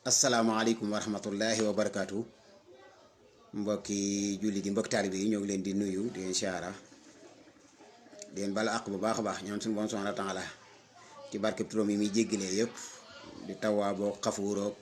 asalaamaaleykum wa rahmatullahi wa barakaatu mbokki julli di mbokk taalibe yi ñoo ngi leen di nuyu di leen siyaara di leen bala àq bu baax a baax ñoom suñu borom subhaanahu wa taala ci barkeb turam yi muy jéggalee yëpp di tawwaaboo xafuuroog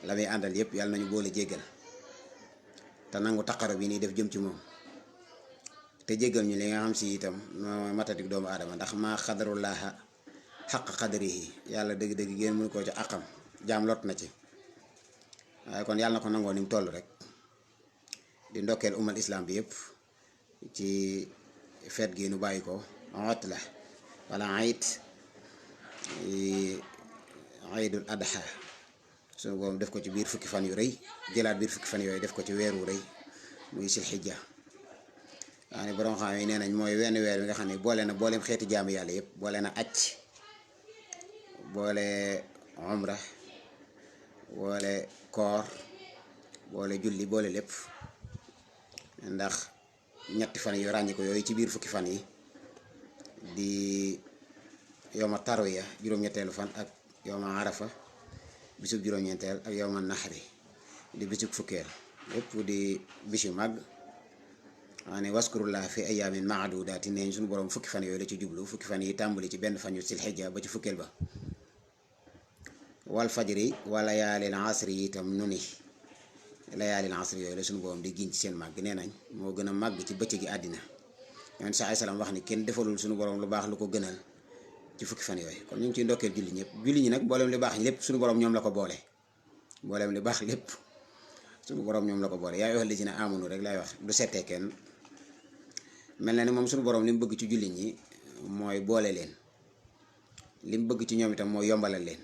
la muy àndal yëpp yàlla nañu boole jéggal te nangu taqaro bi nii def jëm ci moom te jéggal ñu li nga xam si itam mooy matadik doomu aadama ndax maa xadarullaaha xaq xadarihi yàlla dëgg-dëgg génn mënu koo ci àqam jaam lot na ci waaye kon yàlla na ko nangoo ni mu toll rek di ndokkeel umal islam bi yëpp ci feet gi nu bàyyi ko wat la wala ayit ayidul adha suñu boom def ko ci biir fukki fan yu rëy jëlaat biir fukki fan yooyu def ko ci weer wu rëy muy sil xijja waa ne borom xam yi nee nañ mooy wenn weer wi nga xam ne boole na booleem xeeti jaamu yàlla yëpp boole na acc boole umra boole koor boole julli boole lépp ndax ñetti fan yu ràññi ko yooyu ci biir fukki fan yi di yowma tarwiya juróom-ñetteelu fan ak yowma arafa bisub juróom-ñeenteel ak yowma naxri di bisub fukkeel lépp di bis yu màgg waa ne waskurullah fi ayaamin maadudaati neeñ suñu borom fukki fan yooyu la ci jublu fukki fan yi tàmbali ci benn fan yu sil xijja ba ci fukkeel ba wal fajri wala yaalil asri yi itam nu ni layaalil asri yooyu la suñu borom di giñ ci seen màgg nee nañ moo gën a màgg ci bëccëgi àddina yonent sa ay salaam wax ni kenn defalul suñu borom lu baax lu ko gënal ci fukki fan yooyu kon ñu ngi ciy ndokkeel julli ñëpp julli ñi nag mboolem li baax lépp suñu borom ñoom la ko boole mboolem li baax lépp suñu borom ñoom la ko boole yaa ayyuhal lazina aamanu rek lay wax du settee kenn mel na ni moom suñu borom li mu bëgg ci julli ñi mooy boole leen li mu bëgg ci ñoom itam mooy yombalal leen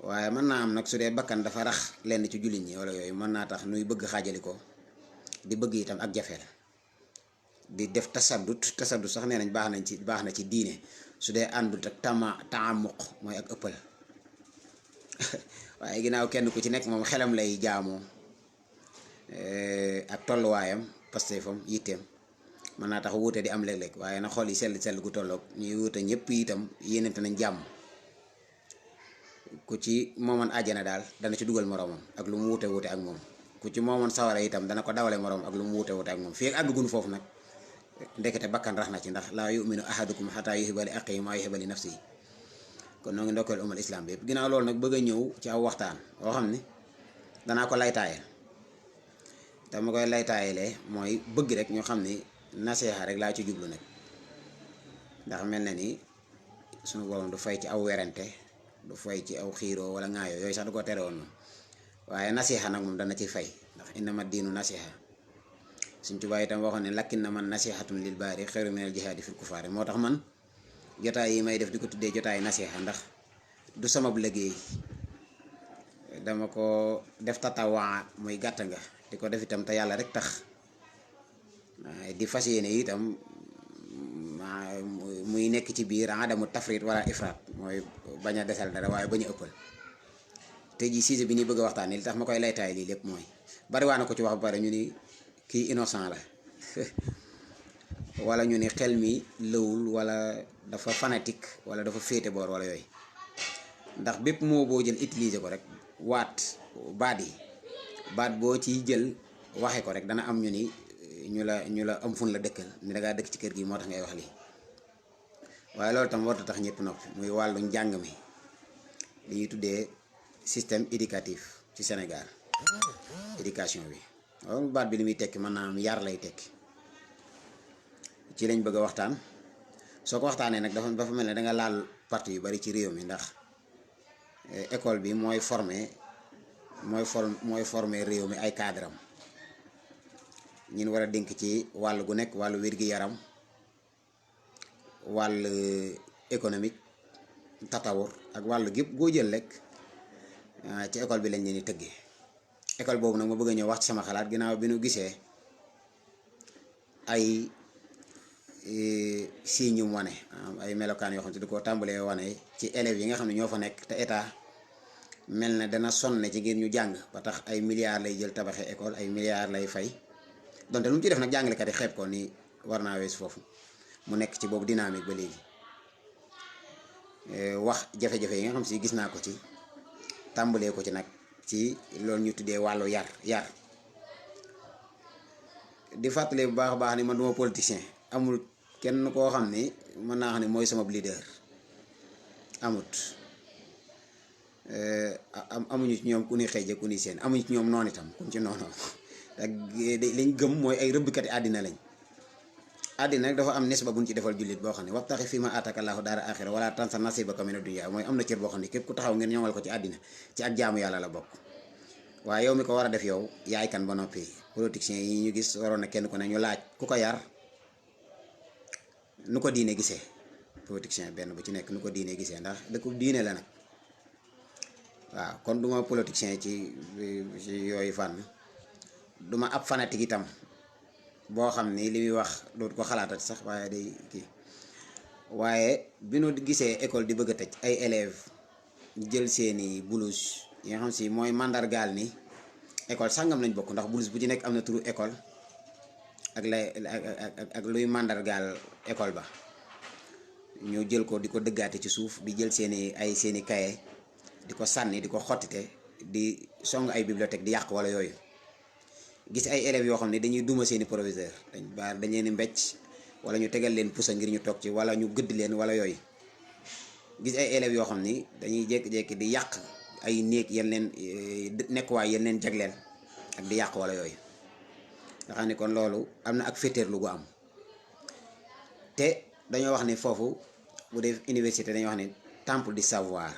waaye mën naa am nag su dee bakkan dafa rax lenn ci jullit ñi wala yooyu mën naa tax nuy bëgg xaajali ko di bëgg itam ak jafeel di def tasaddut sax nee nañ baax na ci diine su dee àndut ak taamuq mooy ak ëppal waaye ginnaaw kenn ku ci nekk moom xelam lay jaamoo ak tolluwaayam pasteefam yitteem mën naa tax wuute di am léeg-léeg waaye na xool yi sell gu tolloog ñuy wuute ñëpp itam yéenante nañ jàmm ku ci moomoon àjjana daal dana ci dugal moroomam ak lu mu wuute ak moom ku ci moomoon sawara itam dana ko dawale moroom ak lu mu wuute ak moom fii ak àggugun foofu nag ndekete bakkan rax na ci ndax laa yuminu ahadukum xataa yuhibba li axiihi maa yuhibba li nafsihi kon noo ngi ndokkeel umal islam bi yëpp ginnaaw loolu nag bëgg a ñëw ci aw waxtaan woo xam ne danaa ko laytaayal dama koy laytaayalee mooy bëgg rek ñoo xam ni nasiha rek laa ci jublu nag ndax mel na ni sunu borom du fay ci aw werante du fay ci aw xiiroo wala ŋaayoo yooyu sax du ko tere woon moom waaye nasiha nag moom dana ci fay ndax innama diinu nasiha Sëñ Tuubaa itam waxoon ne lakkin na man nasihatun lil baari xayru minal jihaadi fil kufaari moo tax man jotaay yi may def di ko tuddee jotaay nasiha ndax du sama liggéey dama ko def tatawaa muy gàtt nga di ko def itam te yàlla rek tax di fas yéene itam muy nekk ci biir adamu tafrit wala ifraat mooy bañ a desal dara waaye bañ a ëppal te ji sujet bi ñuy bëgg a waxtaan li tax ma koy laytaay lii lépp mooy bari waa na ko ci wax ba pare ñu ni kii innocent la wala ñu ni xel mi lëwul wala dafa fanatique wala dafa féete boor wala yooyu ndax bépp moo boo jël utiliser ko rek baat boo ciy jël waxe ko rek dana am ñu ni ñu la am fun la dëkkal ni dangaa dëkk ci kër gi moo tax ngay wax lii waaye loolu tam warta tax ñëpp noppi muy wàllu njàng mi li ñuy tuddee système éducatif ci Sénégal éducation bi waaw baat bi li muy tekki mën naa am yar lay tekki ci lañ bëgg a waxtaan soo ko waxtaanee nag dafa mel ne danga laal parti yu bari ci réew mi ndax école bi mooy former réew mi ay cadre am ñun war a dénk ci wàll gu nekk wàllu wér-gi-yaram wàll économique tatawur ak wàllu gépp goo jël rek ci école bi lañ leen di tëggee école boobu nag ma bëgg a ñëw wax ci sama xalaat ginnaaw bi nu gisee ay signes yu mu wane ay melokaan yoo xam ne di ko tàmbalee wane ci élèves yi nga xam ne ñoo fa nekk te état mel na dana sonne ci ngir ñu jàng ba tax ay milliards lay jël tabaxee école ay milliards lay fay donte lu mu ci def nag jàngalekat yi xeeb ko ni war naa wees foofu mu nekk ci boobu dynamique ba léegi wax jafe-jafe yi nga xam si gis naa ko ci tàmbalee ko ci nag ci loolu ñu tuddee wàllu yar di fàttali bu baax a baax ni man duma politicien. Amul kenn koo xam ni mën naa xam ne mooy sama leader amut. Amuñu ci ñoom ku ni xëy ku ni seen, amuñu ci ñoom noonu itam kuñ ci noonu ak liñ gëm mooy ay rëbbkati àddina lañ. àddina nag dafa am nisba buñ ci defal jullit boo xam ne wabtaxi fii ma aataka Allaahu daara aaxira wala tansa nasiibaka mina dunya, mooy am na cër boo xam ne képp ku taxaw ngeen ñoŋal ko ci àddina ci ak jaamu yàlla la bokk. waaye yow mi ko war a def yow yaay kan ba noppi. politiciens yi ñu gis waroon na kenn ku ne ñu laaj ku ko yar nu ko diine gisee. politicien benn bu ci nekk nu ko diine gisee, ndax dëkku diine la nag. waaw kon duma politicien ci yooyu fànn, duma ab fanatique itam boo xam ni li muy wax dootu ko xalaatati sax waaye day kii. waaye bi nu gisee école di bëgg a tëj, ay élèves jël seeni blouse yi nga xam si mooy mandargaal ni école sàngam lañ bokk, ndax blouse bu ci nekk am na turu école ak lay ak luy mandargaal école ba, ñu jël ko di ko dëggaate ci suuf, di jël seeni kaye di ko sànni, di ko xottite, di song ay bibliothèque di yàq wala yooyu. gis ay élèves yoo xam ne dañuy duma seeni proviseur, dañ leen di mbécc wala ñu tegal leen pusa ngir ñu toog ci, wala ñu gëdd leen wala yooyu. gis ay élèves yoo xam ni dañuy jékki-jékki di yàq ay néeg yeen leen nekkuwaay yeen leen jagleel ak di yàq wala yooyu. nga xam ne kon loolu am na ak féeteerlu gu am. te dañoo wax ni foofu bu dee université dañoo wax ni temple du savoir,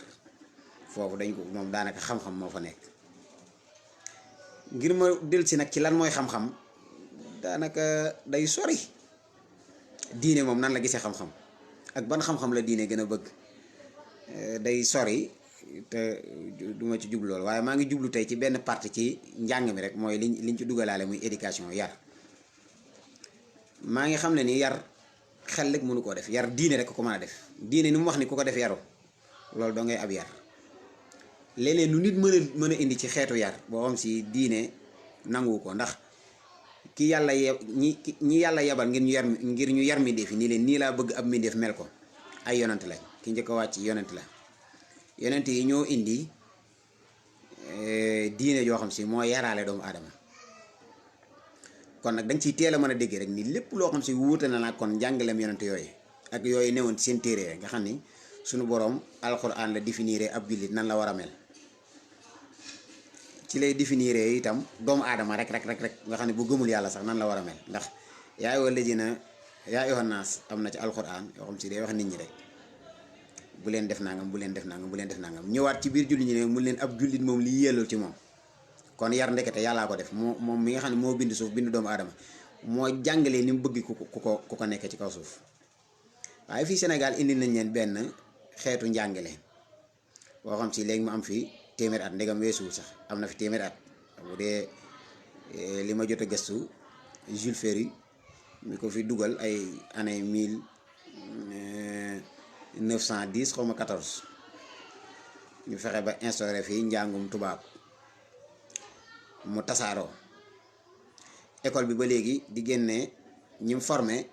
foofu dañ ko moom daanaka xam-xam moo fa nekk. ngir ma del si nag ci lan mooy xam-xam, daanaka day sori. diine moom nan la gisee xam-xam ak ban xam-xam la diine gën a bëgg, day sori te duma ci jublu lool. waaye maa ngi jublu tey ci benn partie ci njàng mi rek, mooy liñ ci dugalaale muy éducation, yar. maa ngi xam ne ni yar xel rek mënu koo def, yar diine rek ko mën a def. diine ni mu wax ni ku ko def yaru, loolu doo ngay ab yar. léeg-léeg lu nit mën a indi ci xeetu yar boo xam si diine nangu ko, ndax ki yàlla ñi yàlla yabal ngir ñu yar mbindeef yi nii leen nii laa bëgg ab mbindeef mel ko, ay yonent lañ. ki njëkk a wàcc yonent la. yonent yi ñoo indi diine joo xam si moo yaraale doomu aadama. kon nag dañ ciy teel a mën a dégg rek ni lépp loo xam si wuute na nag kon njàngaleem yonent yooyu ak yooyu newoon ci seen téere nga xam ni sunu boroom alxuraan la définir ab jullit nan la war a mel. ci lay définir itam doomu aadama rek nga xam ne bu gëmul yàlla sax nan la war a mel. ndax yaa ayyuhan naas am na ci alxuraan yoo xam si day wax nit ñi rek bu leen def nangam, bu leen def nangam, bu leen def nangam. ñëwaat ci biir jullit ñi ne mu leen ab jullit moom li yellul ci moom. kon yar ndekete yàllaa ko def, moom mi nga xam ne moo bind suuf bind doomu aadama, moo jàngalee ni mu bëgg ku ko nekk ci kaw suuf. waaye fii Sénégal indi nañ leen benn xeetu njàngale boo xam si léegi mu am fi téeméer at, ndegam weesuwul sax am na fi téeméer at. bu dee li ma jot a gëstu, Jules Ferry mi ko fi dugal ay année 1910 xaw ma 14 ñu fexe ba instauré fii njàngum tubaab mu tasaaroo. école bi ba léegi di génne ñi mu formé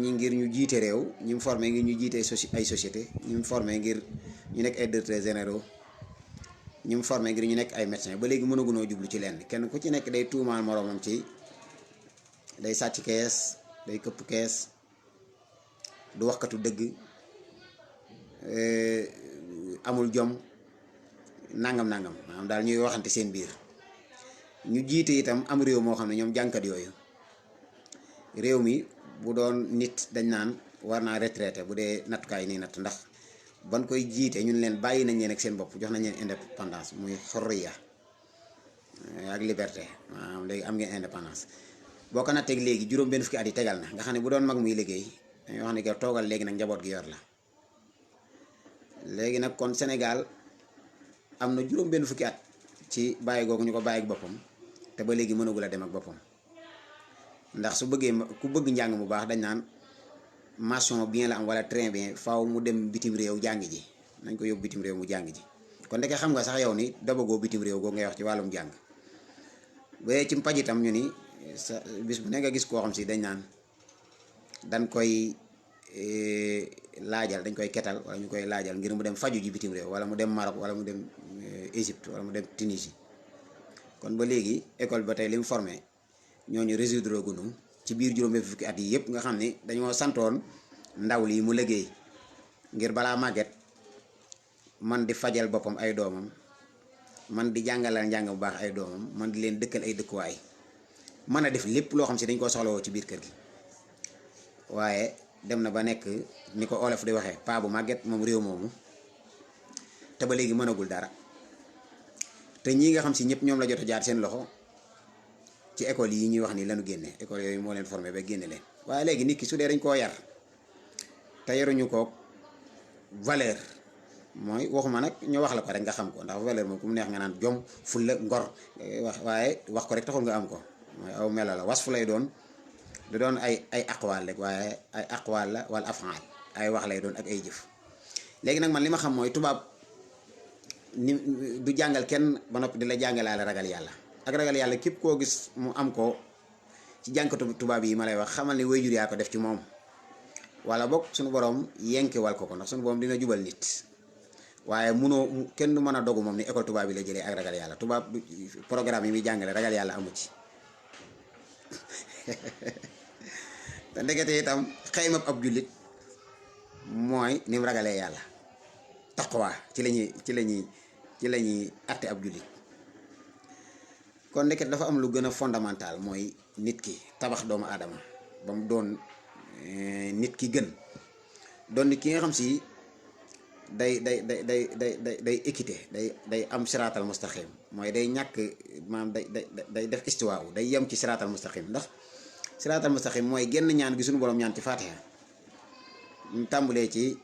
ñi ngir ñu jiite réew, ñi mu formé ngir ñu jiite ay société, ñi mu formé ngir ñu nekk ay directeurs généraux, ñi mu formé ngir ñu nekk ay médecins. ba léegi mënagunoo jublu ci lenn. kenn ku ci nekk day tuumaal moroomam ci day sàcc kees, day këpp kees, du waxkatu dëgg, amul jom, nangam maanaam daal ñuy waxante seen biir. ñu jiite itam am réew moo xam ne ñoom jànkat yooyu, réew mi bu doon nit dañ naan war naa retraité bu dee nattukaay nii natt, ndax ban koy jiite ñun leen bàyyi nañ leen ak seen bopp, jox nañ leen indépendance muy xorriya ak liberté. maanaam léegi am ngeen indépendance. boo ko natteeg léegi juróom benn fukki at yi tegal na, nga xam ne bu doon mag muy liggéey dañuy wax ne que toogal léegi nag njaboot gi yor la. léegi nag kon Sénégal am na juróom benn fukki at ci bàyyi googu ñu ko bàyyi ak boppam, te ba léegi mënagul a dem ak boppam. ndax su bëggee ku bëgg njàng mu baax dañ naan mention bien la am wala très bien, faaw mu dem bitim réew jàng ji, nañ ko yóbbu bitim réew mu jàng ji. kon ndeke xam nga sax yow ni dabagoo bitim réew googu ngay wax ci wàllum jàng. ba ci mpaj itam ñu ni sa bis bu ne nga gis koo xam si dañ naan dañ koy laajal, dañ koy ketal wala ñu koy laajal ngir mu dem faju ji bitim réew, wala mu dem Maroc, wala mu dem Égypte, wala mu dem Tunisie. kon ba léegi école ba tey li mu formé ñooñu résoudre gunu ci biir juróom fukki at yi yëpp nga xam ni dañoo santoon ndaw lii mu liggéey ngir balaa màgget man di fajal boppam ay doomam, man di jàngalal njàng bu baax ay doomam, man di leen dëkkal ay dëkkuwaay, mën a def lépp loo xam si dañ koo soxlawoo ci biir kër gi. waaye dem na ba nekk ni ko olof di waxee paa bu màgget moom réew moomu, te ba léegi mënagul dara. te ñii nga xam si ñëpp ñoom la jot a jaar seen loxo ci école yi ñuy wax ni lañu génne, école yooyu moo leen formé ba génne leen. waaye léegi nit ki su dee dañ koo yar te yaruñu ko valeur, mooy waxuma nag ñu wax la ko rek nga xam ko, ndax valeur moom ku mu neex nga naan jom, fulla, ngor wax, waaye wax ko rek taxul nga am ko. mooy aw melo la, wasfu lay doon, du doon ay aqwaal rek, waaye ay aqwaal la wala afaal, ay wax lay doon ak ay jëf. léegi nag man li ma xam mooy tubaab ni du jàngal kenn ba noppi di la jàngalaale ragal yàlla. ak ragal yàlla képp koo gis mu am ko ci jànkatu tubaab yi ma lay wax, xamal ni waajur yaa ko def ci moom, wala boog suñu borom yenkewal ko ndax suñu borom dina jubal nit. waaye munoo kenn du mën a dogu moom ni école tubaab yi la jëlee ak ragal yàlla. tubaab programme yi muy jàngale ragal yàlla amu ci. te ndekete itam xëymab ab jullit mooy ni mu ragalee yàlla. taqwa ci la ñuy atte ab jullit. kon ndeket dafa am lu gën a fondamental mooy nit ki tabax doomu aadama ba mu doon nit ki gën, doon nit ki nga xam si day équité, day am siraatal mustaqim, mooy day ñàkk maanaam day def istiwaaw, day yem ci siraatal mustaqim. ndax siraatal mustaqim mooy genn ñaan gi suñu borom ñaan ci Faatiha, mu tàmbulee ci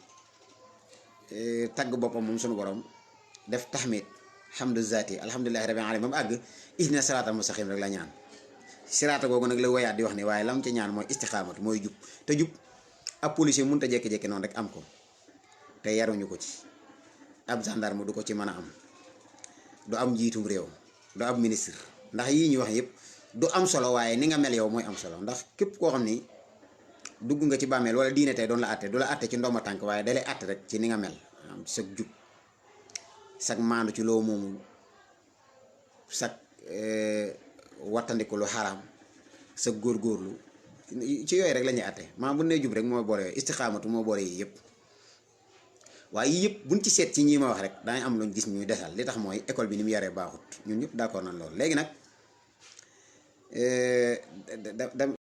tagg boppam moom suñu borom, def tahmid hamdu zaati alhamdulillahi rabbil alamin ba mu àgg ihna siraatal mustaqim rek la ñaan. siraata googu nag la woyaat di wax ni waaye lam ci ñaan mooy istixaamatu, mooy jub. te jub ab policier mënut a jékki-jékki noonu rek am ko, te yaruñu ko ci. ab gendarme du ko ci mën a am, du am njiitum réew, du am ministre, ndax yii ñuy wax yëpp du am solo, waaye ni nga mel yow mooy am solo. ndax képp koo xam ni dugg nga ci bàmmeel wala diine tey doon la àtte, du la àtte ci ndooma tànk, waaye da lay àtte rek ci ni nga mel, am sag jub, sag maandu ci loo moomu, sag wattandiku lu xaraam, sa góorgóorlu ci yooyu rek la ñuy àtte. maa bu nee jub rek moo boole yooyu, istixaamatu moo boole yii yëpp. waaye yii yëpp buñ ci seet ci ñii ma wax rek daañu am luñ gis ñuy desal. li tax mooy école bi ni mu yaree baaxut, ñun ñëpp d'accord nañ loolu. léegi nag